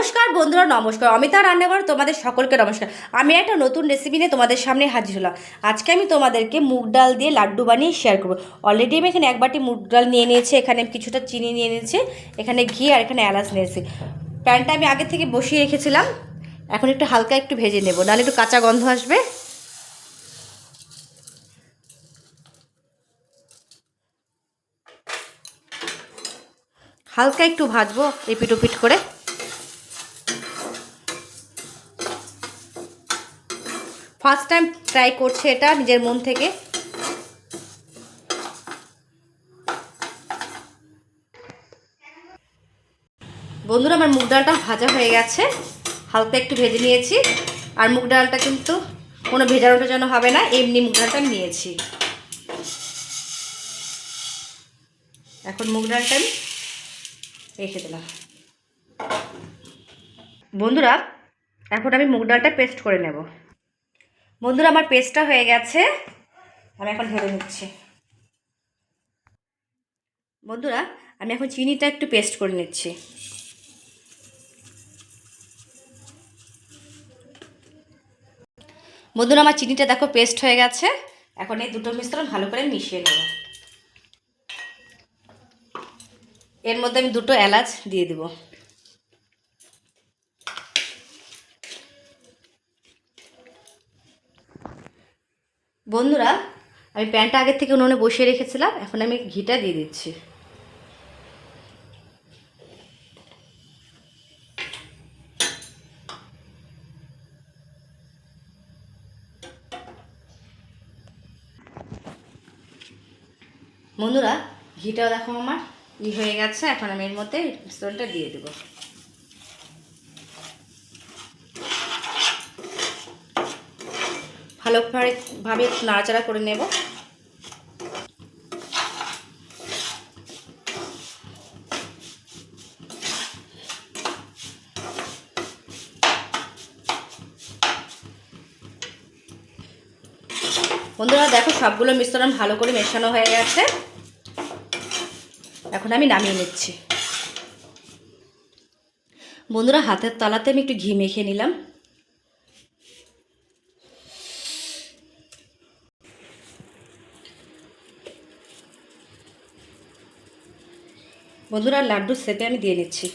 নমস্কার বন্ধুরা, নমস্কার। অমিতা রান্নাঘর তোমাদের সকলকে নমস্কার। আমি একটা নতুন রেসিপি নিয়ে তোমাদের সামনে হাজির হলাম। আজকে আমি তোমাদেরকে মুগ ডাল দিয়ে লাড্ডু বানিয়ে শেয়ার করবো। অলরেডি আমি এখানে এক বাটি মুগ ডাল নিয়ে নিয়েছি, এখানে কিছুটা চিনি নিয়ে নিয়েছি, এখানে ঘি আর এখানে এলাচ নিয়েছি। প্যানটা আমি আগে থেকে বসিয়ে রেখেছিলাম, এখন একটু হালকা একটু ভেজে নেব, নাহলে একটু কাঁচা গন্ধ আসবে। হালকা একটু ভাজবো এপিট ওপিট করে। ফার্স্ট টাইম ট্রাই করছে এটা নিজের মন থেকে। বন্ধুরা, আমার মুগ ডালটা ভাজা হয়ে গেছে, হালকা একটু ভেজে নিয়েছি। আর মুগ ডালটা কিন্তু কোনো ভেজানোটা যেন হবে না, এমনি মুগ ডালটা আমি নিয়েছি। এখন মুগ ডালটা আমি রেখে দিলাম। বন্ধুরা, এখন আমি মুগ ডালটা পেস্ট করে নেব। বন্ধুরা, আমার পেস্টটা হয়ে গেছে, আমি এখন ঢেলে নিচ্ছি। বন্ধুরা, আমি এখন চিনিটা একটু পেস্ট করে নিচ্ছি। বন্ধুরা, আমার চিনিটা দেখো পেস্ট হয়ে গেছে। এখন এই দুটো মিশ্রণ ভালো করে মিশিয়ে নেব। এর মধ্যে আমি দুটো এলাচ দিয়ে দেব। বন্ধুরা, আমি প্যানটা আগের থেকে উনুনে বসিয়ে রেখেছিলাম, এখন আমি ঘিটা দিয়ে দিচ্ছি। বন্ধুরা, ঘিটাও দেখো আমার হয়ে গেছে, এখন আমি এর মধ্যে মিশ্রণটা দিয়ে দেব। ভালোভাবে নাড়াচাড়া করে নেব। বন্ধুরা দেখো, সবগুলো মিশ্রণ ভালো করে মেশানো হয়ে গেছে, এখন আমি নামিয়ে নিচ্ছি। বন্ধুরা, হাতের তলাতে আমি একটু ঘি মেখে নিলাম। বন্ধুরা, লাড্ডুর শেপে আমি দিয়ে নিচ্ছি।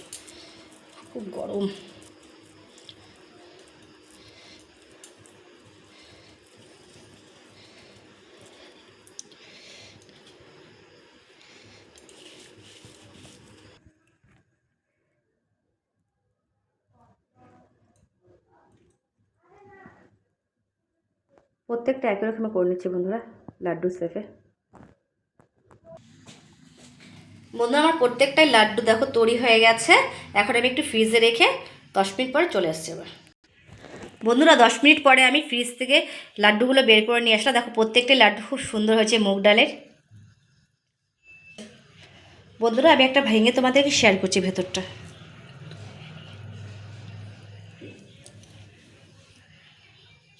খুব গরম। প্রত্যেকটা একই রকম করে নিচ্ছি বন্ধুরা, লাড্ডুর শেপে। বন্ধুরা, আমার প্রত্যেকটাই লাড্ডু দেখো তৈরি হয়ে গেছে। এখন আমি একটু ফ্রিজে রেখে 10 মিনিট পরে চলে আসছে। এবার বন্ধুরা, 10 মিনিট পরে আমি ফ্রিজ থেকে লাড্ডুগুলো বের করে নিয়ে আসলাম। দেখো, প্রত্যেকটাই লাড্ডু খুব সুন্দর হয়েছে মুগ ডালের। বন্ধুরা, আমি একটা ভেঙে তোমাদেরকে শেয়ার করছি ভেতরটা।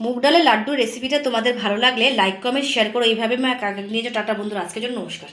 মুগ ডালের লাড্ডুর রেসিপিটা তোমাদের ভালো লাগলে লাইক কমেন্ট শেয়ার করো। এইভাবে মা কাকে নিয়ে টাটা বন্ধুরা, আজকের জন্য নমস্কার।